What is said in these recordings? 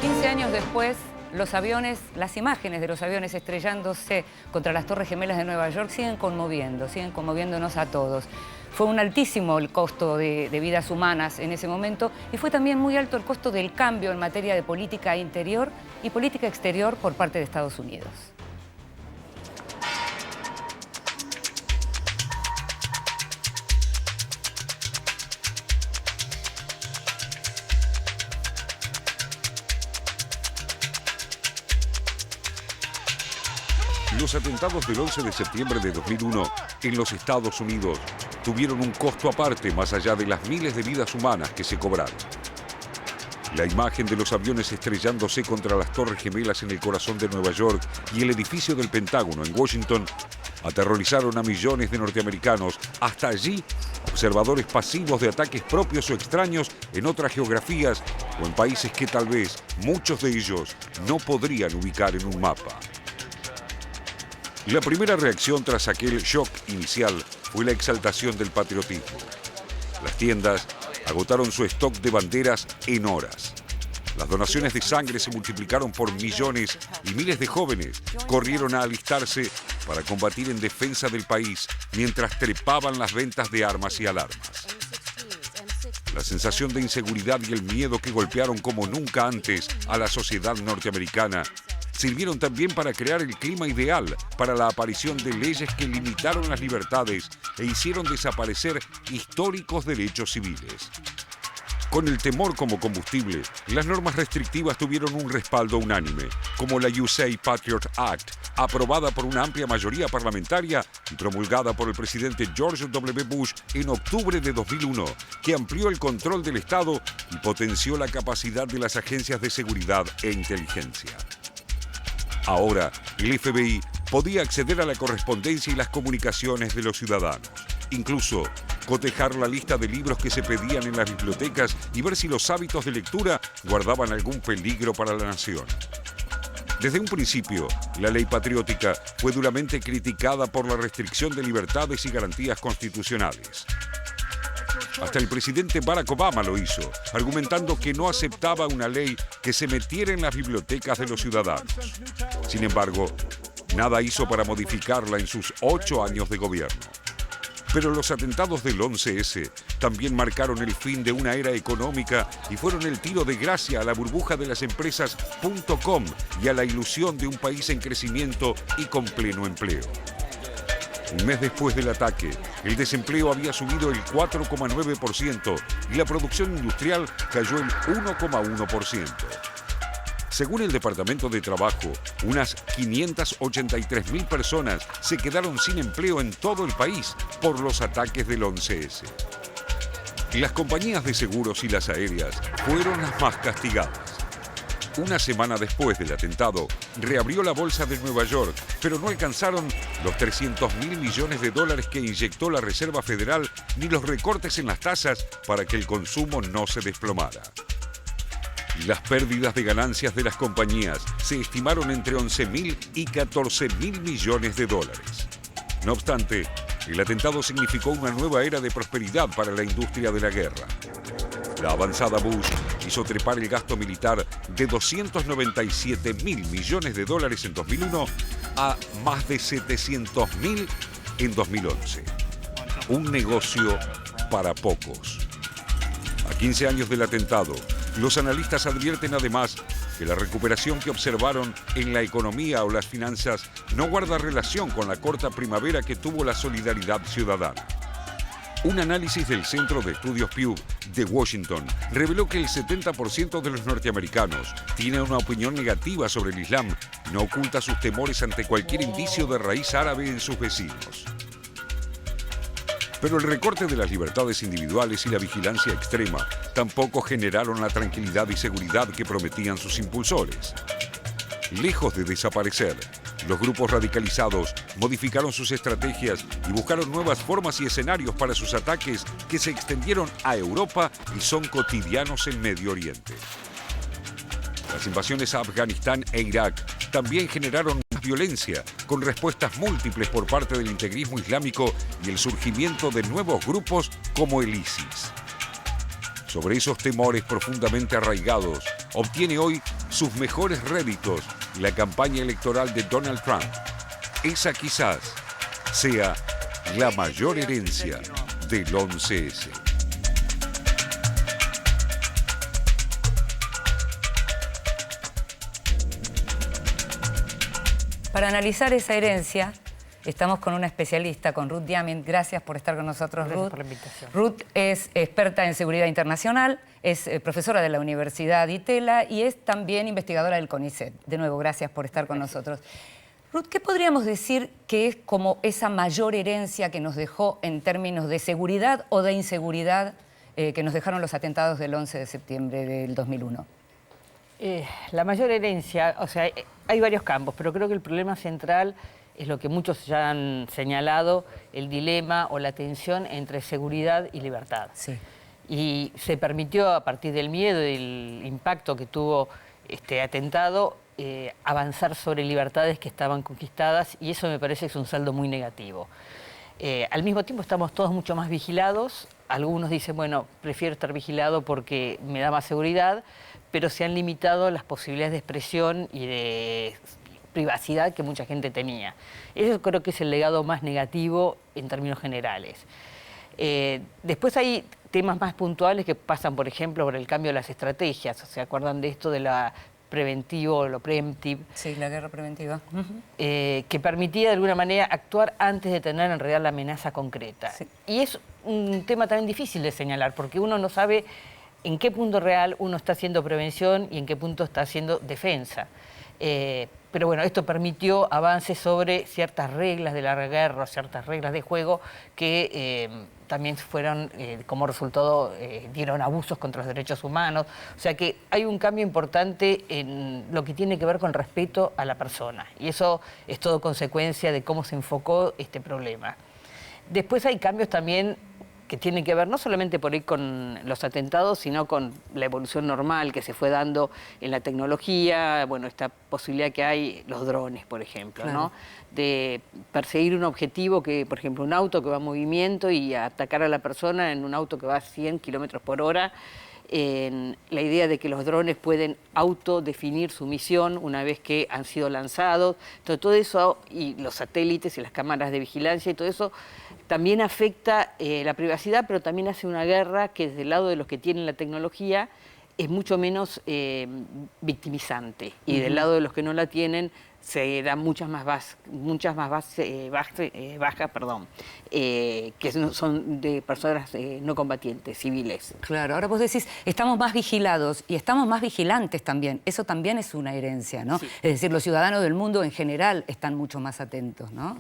15 años después, las imágenes de los aviones estrellándose contra las Torres Gemelas de Nueva York siguen conmoviéndonos a todos. Fue un altísimo el costo de vidas humanas en ese momento y fue también muy alto el costo del cambio en materia de política interior y política exterior por parte de Estados Unidos. Los atentados del 11 de septiembre de 2001 en los Estados Unidos tuvieron un costo aparte más allá de las miles de vidas humanas que se cobraron. La imagen de los aviones estrellándose contra las Torres Gemelas en el corazón de Nueva York y el edificio del Pentágono en Washington aterrorizaron a millones de norteamericanos. Hasta allí, observadores pasivos de ataques propios o extraños en otras geografías o en países que tal vez muchos de ellos no podrían ubicar en un mapa. La primera reacción tras aquel shock inicial fue la exaltación del patriotismo. Las tiendas agotaron su stock de banderas en horas. Las donaciones de sangre se multiplicaron por millones y miles de jóvenes corrieron a alistarse para combatir en defensa del país mientras trepaban las ventas de armas y alarmas. La sensación de inseguridad y el miedo que golpearon como nunca antes a la sociedad norteamericana sirvieron también para crear el clima ideal para la aparición de leyes que limitaron las libertades e hicieron desaparecer históricos derechos civiles. Con el temor como combustible, las normas restrictivas tuvieron un respaldo unánime, como la USA Patriot Act, aprobada por una amplia mayoría parlamentaria y promulgada por el presidente George W. Bush en octubre de 2001, que amplió el control del Estado y potenció la capacidad de las agencias de seguridad e inteligencia. Ahora, el FBI podía acceder a la correspondencia y las comunicaciones de los ciudadanos. Incluso cotejar la lista de libros que se pedían en las bibliotecas y ver si los hábitos de lectura guardaban algún peligro para la nación. Desde un principio, la ley patriótica fue duramente criticada por la restricción de libertades y garantías constitucionales. Hasta el presidente Barack Obama lo hizo, argumentando que no aceptaba una ley que se metiera en las bibliotecas de los ciudadanos. Sin embargo, nada hizo para modificarla en sus 8 años de gobierno. Pero los atentados del 11S también marcaron el fin de una era económica y fueron el tiro de gracia a la burbuja de las empresas .com y a la ilusión de un país en crecimiento y con pleno empleo. Un mes después del ataque, el desempleo había subido el 4,9% y la producción industrial cayó el 1,1%. Según el Departamento de Trabajo, unas 583.000 personas se quedaron sin empleo en todo el país por los ataques del 11S. Las compañías de seguros y las aéreas fueron las más castigadas. Una semana después del atentado, reabrió la bolsa de Nueva York, pero no alcanzaron los 300.000 millones de dólares que inyectó la Reserva Federal ni los recortes en las tasas para que el consumo no se desplomara. Las pérdidas de ganancias de las compañías se estimaron entre 11.000 y 14.000 millones de dólares. No obstante, el atentado significó una nueva era de prosperidad para la industria de la guerra. La avanzada Bush hizo trepar el gasto militar de 297.000 millones de dólares en 2001 a más de 700.000 en 2011. Un negocio para pocos. A 15 años del atentado, los analistas advierten además que la recuperación que observaron en la economía o las finanzas no guarda relación con la corta primavera que tuvo la solidaridad ciudadana. Un análisis del Centro de Estudios Pew de Washington reveló que el 70% de los norteamericanos tiene una opinión negativa sobre el Islam y no oculta sus temores ante cualquier indicio de raíz árabe en sus vecinos. Pero el recorte de las libertades individuales y la vigilancia extrema tampoco generaron la tranquilidad y seguridad que prometían sus impulsores. Lejos de desaparecer, los grupos radicalizados modificaron sus estrategias y buscaron nuevas formas y escenarios para sus ataques que se extendieron a Europa y son cotidianos en Medio Oriente. Las invasiones a Afganistán e Irak también generaron más violencia, con respuestas múltiples por parte del integrismo islámico y el surgimiento de nuevos grupos como el ISIS. Sobre esos temores profundamente arraigados, obtiene hoy sus mejores réditos y la campaña electoral de Donald Trump. Esa quizás sea la mayor herencia del 11S. Para analizar esa herencia, estamos con una especialista, con Ruth Diamant. Gracias por estar con nosotros, Ruth. Gracias por la invitación. Ruth es experta en seguridad internacional, es profesora de la Universidad Itela y es también investigadora del CONICET. De nuevo, gracias por estar con nosotros. Ruth, ¿qué podríamos decir que es como esa mayor herencia que nos dejó en términos de seguridad o de inseguridad que nos dejaron los atentados del 11 de septiembre del 2001? La mayor herencia, o sea, hay varios campos, pero creo que el problema central es lo que muchos ya han señalado, el dilema o la tensión entre seguridad y libertad. Sí. Y se permitió, a partir del miedo y el impacto que tuvo este atentado, avanzar sobre libertades que estaban conquistadas, y eso me parece que es un saldo muy negativo. Al mismo tiempo estamos todos mucho más vigilados. Algunos dicen, bueno, prefiero estar vigilado porque me da más seguridad, pero se han limitado las posibilidades de expresión y de privacidad que mucha gente tenía. Eso creo que es el legado más negativo en términos generales. Después hay temas más puntuales que pasan, por ejemplo, por el cambio de las estrategias. ¿Se acuerdan de esto de la preventivo, lo preemptive? Sí, la guerra preventiva. Que permitía de alguna manera actuar antes de tener en realidad la amenaza concreta. Sí. Y es un tema también difícil de señalar, porque uno no sabe en qué punto real uno está haciendo prevención y en qué punto está haciendo defensa. Pero bueno, esto permitió avances sobre ciertas reglas de la guerra, ciertas reglas de juego que también fueron, como resultado, dieron abusos contra los derechos humanos. O sea que hay un cambio importante en lo que tiene que ver con respeto a la persona. Y eso es todo consecuencia de cómo se enfocó este problema. Después hay cambios también que tienen que ver no solamente por ahí con los atentados, sino con la evolución normal que se fue dando en la tecnología, bueno, esta posibilidad que hay, los drones, por ejemplo, claro, ¿no? De perseguir un objetivo que, por ejemplo, un auto que va en movimiento y atacar a la persona en un auto que va a 100 kilómetros por hora. La idea de que los drones pueden autodefinir su misión una vez que han sido lanzados. Entonces, todo eso, y los satélites y las cámaras de vigilancia y todo eso, también afecta la privacidad, pero también hace una guerra que desde el lado de los que tienen la tecnología es mucho menos victimizante. Y del lado de los que no la tienen se dan muchas más bajas, que son de personas no combatientes, civiles. Claro, ahora vos decís, estamos más vigilados y estamos más vigilantes también. Eso también es una herencia, ¿no? Sí. Es decir, los ciudadanos del mundo en general están mucho más atentos, ¿no?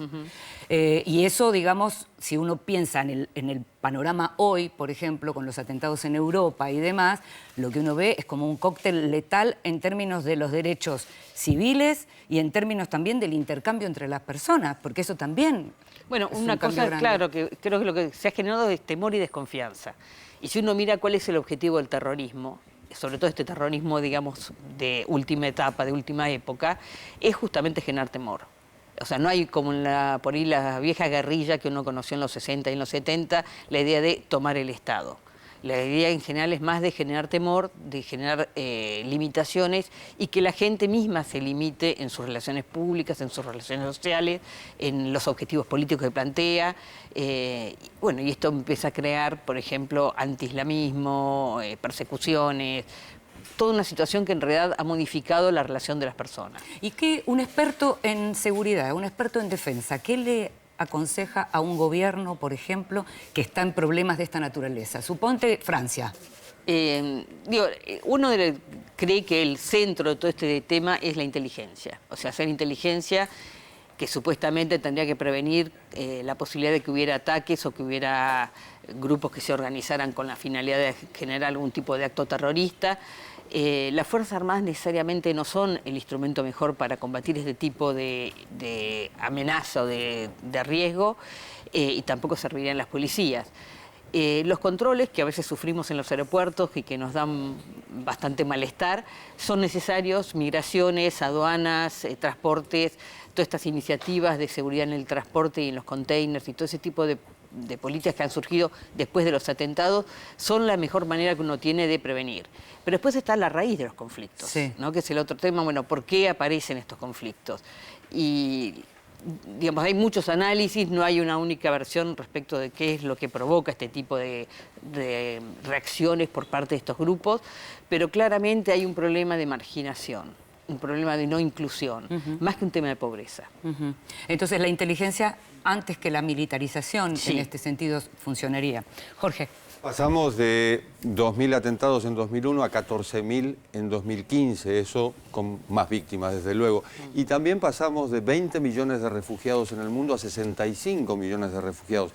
Y eso, digamos, si uno piensa en el panorama hoy, por ejemplo, con los atentados en Europa y demás, lo que uno ve es como un cóctel letal en términos de los derechos civiles y en términos también del intercambio entre las personas, porque eso también... Bueno, una cosa, claro, que creo que lo que se ha generado es temor y desconfianza. Y si uno mira cuál es el objetivo del terrorismo, sobre todo este terrorismo, digamos, de última etapa, de última época, es justamente generar temor. O sea, no hay como por ahí la vieja guerrilla que uno conoció en los 60 y en los 70, la idea de tomar el Estado. La idea en general es más de generar temor, de generar limitaciones y que la gente misma se limite en sus relaciones públicas, en sus relaciones sociales, en los objetivos políticos que plantea. Bueno, y esto empieza a crear, por ejemplo, antiislamismo, persecuciones, toda una situación que en realidad ha modificado la relación de las personas. ¿Y qué un experto en seguridad, un experto en defensa, qué le aconseja a un gobierno, por ejemplo, que está en problemas de esta naturaleza? Suponte Francia. Uno cree que el centro de todo este tema es la inteligencia. O sea, hacer inteligencia que supuestamente tendría que prevenir la posibilidad de que hubiera ataques o que hubiera grupos que se organizaran con la finalidad de generar algún tipo de acto terrorista. Las Fuerzas Armadas necesariamente no son el instrumento mejor para combatir este tipo de amenaza o de riesgo, y tampoco servirían las policías. Los controles que a veces sufrimos en los aeropuertos y que nos dan bastante malestar son necesarios, migraciones, aduanas, transportes, todas estas iniciativas de seguridad en el transporte y en los containers y todo ese tipo de de políticas que han surgido después de los atentados son la mejor manera que uno tiene de prevenir. Pero después está la raíz de los conflictos, ¿no? Que es el otro tema, bueno, ¿por qué aparecen estos conflictos? Y digamos, hay muchos análisis, no hay una única versión respecto de qué es lo que provoca este tipo de reacciones por parte de estos grupos, pero claramente hay un problema de marginación, un problema de no inclusión, más que un tema de pobreza. Entonces, la inteligencia, antes que la militarización, en este sentido, funcionaría. Jorge. Pasamos de 2.000 atentados en 2001 a 14.000 en 2015, eso con más víctimas, desde luego. Y también pasamos de 20 millones de refugiados en el mundo a 65 millones de refugiados.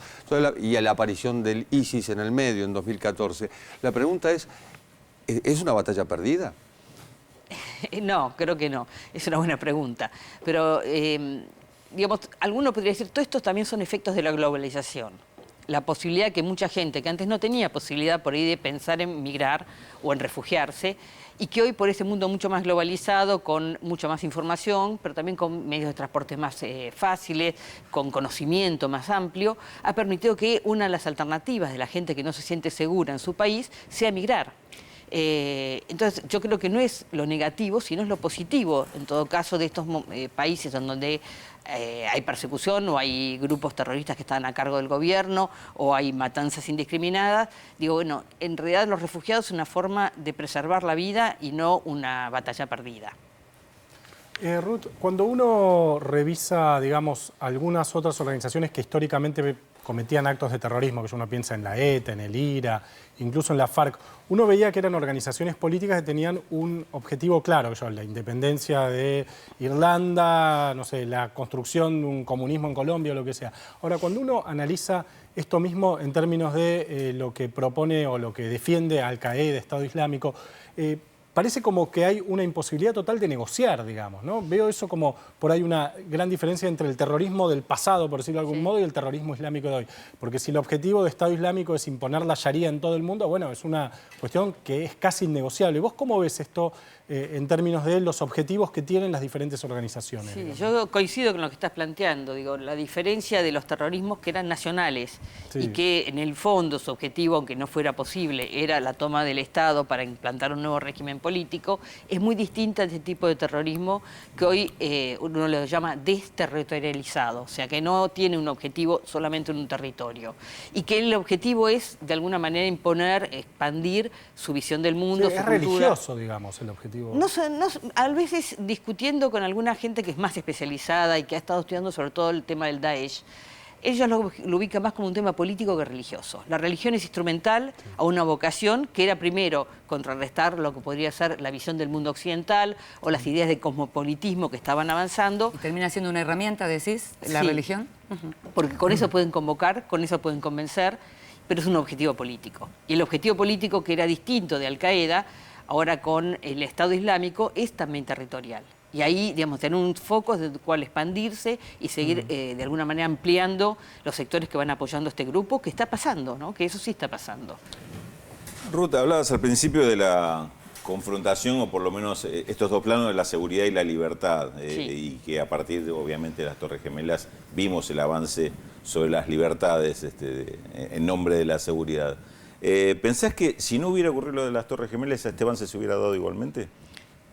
Y a la aparición del ISIS en el medio en 2014. La pregunta ¿es una batalla perdida? No, creo que no. Es una buena pregunta. Pero, digamos, alguno podría decir, todo esto también son efectos de la globalización. La posibilidad que mucha gente que antes no tenía posibilidad por ahí de pensar en migrar o en refugiarse, y que hoy por ese mundo mucho más globalizado, con mucha más información, pero también con medios de transporte más fáciles, con conocimiento más amplio, ha permitido que una de las alternativas de la gente que no se siente segura en su país sea migrar. Entonces yo creo que no es lo negativo, sino es lo positivo, en todo caso, de estos países en donde hay persecución o hay grupos terroristas que están a cargo del gobierno o hay matanzas indiscriminadas. Digo, bueno, en realidad los refugiados es una forma de preservar la vida y no una batalla perdida. Ruth, cuando uno revisa, digamos, algunas otras organizaciones que históricamente cometían actos de terrorismo, que uno piensa en la ETA, en el IRA, incluso en la FARC, uno veía que eran organizaciones políticas que tenían un objetivo claro, la independencia de Irlanda, no sé, la construcción de un comunismo en Colombia o lo que sea. Ahora, cuando uno analiza esto mismo en términos de lo que propone o lo que defiende Al-Qaeda, Estado Islámico, parece como que hay una imposibilidad total de negociar, digamos, ¿no? Veo eso como por ahí una gran diferencia entre el terrorismo del pasado, por decirlo de algún modo, y el terrorismo islámico de hoy. Porque si el objetivo de Estado Islámico es imponer la Sharia en todo el mundo, bueno, es una cuestión que es casi innegociable. ¿Vos cómo ves esto en términos de los objetivos que tienen las diferentes organizaciones? Sí, yo coincido con lo que estás planteando. Digo, la diferencia de los terrorismos que eran nacionales y que en el fondo su objetivo, aunque no fuera posible, era la toma del Estado para implantar un nuevo régimen político, es muy distinta a este tipo de terrorismo que hoy uno lo llama desterritorializado, o sea, que no tiene un objetivo solamente en un territorio y que el objetivo es, de alguna manera, imponer, expandir su visión del mundo, su es cultura. Religioso, digamos, el objetivo. A veces discutiendo con alguna gente que es más especializada y que ha estado estudiando sobre todo el tema del Daesh, ellos lo ubican más como un tema político que religioso. La religión es instrumental a una vocación que era primero contrarrestar lo que podría ser la visión del mundo occidental o las ideas de cosmopolitismo que estaban avanzando. ¿Y termina siendo una herramienta, decís, la religión? Porque con eso pueden convocar, con eso pueden convencer, pero es un objetivo político. Y el objetivo político, que era distinto de Al-Qaeda, ahora con el Estado Islámico, es también territorial. Y ahí, digamos, tener un foco desde el cual expandirse y seguir, de alguna manera, ampliando los sectores que van apoyando a este grupo, que está pasando, ¿no? Que eso sí está pasando. Ruth, hablabas al principio de la confrontación, o por lo menos estos dos planos de la seguridad y la libertad, y que a partir, obviamente, de las Torres Gemelas vimos el avance sobre las libertades en nombre de la seguridad. ¿Pensás que si no hubiera ocurrido lo de las Torres Gemelas, este avance se hubiera dado igualmente?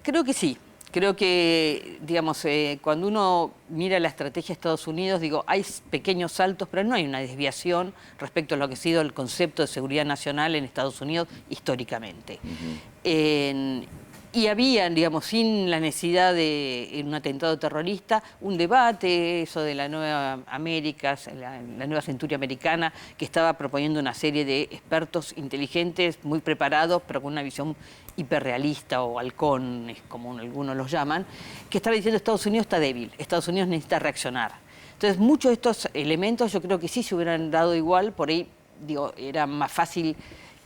Creo que sí. Creo que, digamos, cuando uno mira la estrategia de Estados Unidos, digo, hay pequeños saltos, pero no hay una desviación respecto a lo que ha sido el concepto de seguridad nacional en Estados Unidos históricamente. Y habían, digamos, sin la necesidad de un atentado terrorista, un debate, eso de la nueva América, la nueva centuria americana, que estaba proponiendo una serie de expertos inteligentes, muy preparados, pero con una visión hiperrealista o halcones, como algunos los llaman, que estaba diciendo Estados Unidos está débil, Estados Unidos necesita reaccionar. Entonces, muchos de estos elementos yo creo que sí se hubieran dado igual, por ahí, digo, era más fácil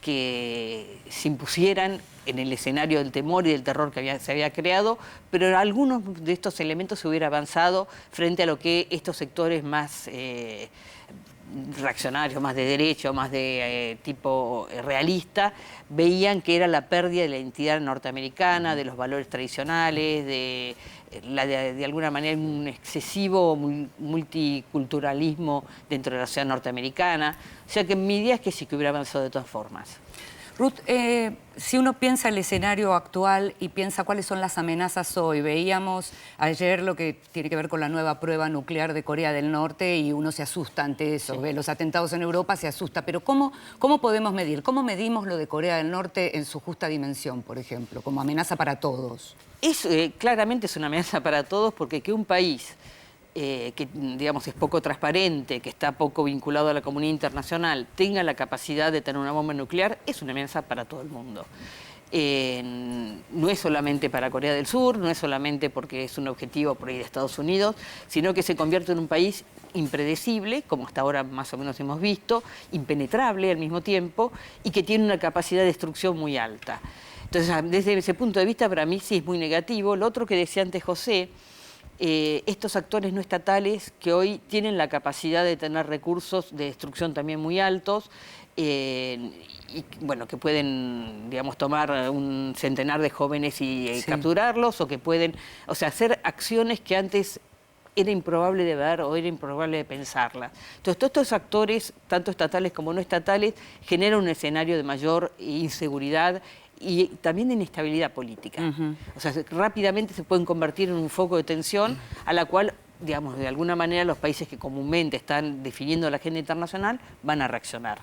que se impusieran en el escenario del temor y del terror que se había creado, pero algunos de estos elementos se hubiera avanzado frente a lo que estos sectores más reaccionarios, más de derecho, más de tipo realista, veían que era la pérdida de la identidad norteamericana, de los valores tradicionales, de alguna manera un excesivo multiculturalismo dentro de la sociedad norteamericana. O sea que mi idea es que sí que hubiera avanzado de todas formas. Ruth, si uno piensa el escenario actual y piensa cuáles son las amenazas hoy, veíamos ayer lo que tiene que ver con la nueva prueba nuclear de Corea del Norte y uno se asusta ante eso, sí. Ve los atentados en Europa, se asusta, pero ¿cómo podemos medir? ¿Cómo medimos lo de Corea del Norte en su justa dimensión, por ejemplo, como amenaza para todos? Claramente es una amenaza para todos porque que un país que digamos es poco transparente, que está poco vinculado a la comunidad internacional, tenga la capacidad de tener una bomba nuclear, es una amenaza para todo el mundo. No es solamente para Corea del Sur, no es solamente porque es un objetivo por ahí de Estados Unidos, sino que se convierte en un país impredecible, como hasta ahora más o menos hemos visto, impenetrable al mismo tiempo y que tiene una capacidad de destrucción muy alta. Entonces, desde ese punto de vista, para mí sí es muy negativo. Lo otro que decía antes José, estos actores no estatales que hoy tienen la capacidad de tener recursos de destrucción también muy altos y bueno, que pueden, digamos, tomar un centenar de jóvenes y sí. Capturarlos, o que pueden, o sea, hacer acciones que antes era improbable de ver o era improbable de pensarlas. Entonces, todos estos actores, tanto estatales como no estatales, generan un escenario de mayor inseguridad y también de inestabilidad política. O sea, rápidamente se pueden convertir en un foco de tensión a la cual, digamos, de alguna manera los países que comúnmente están definiendo la agenda internacional van a reaccionar.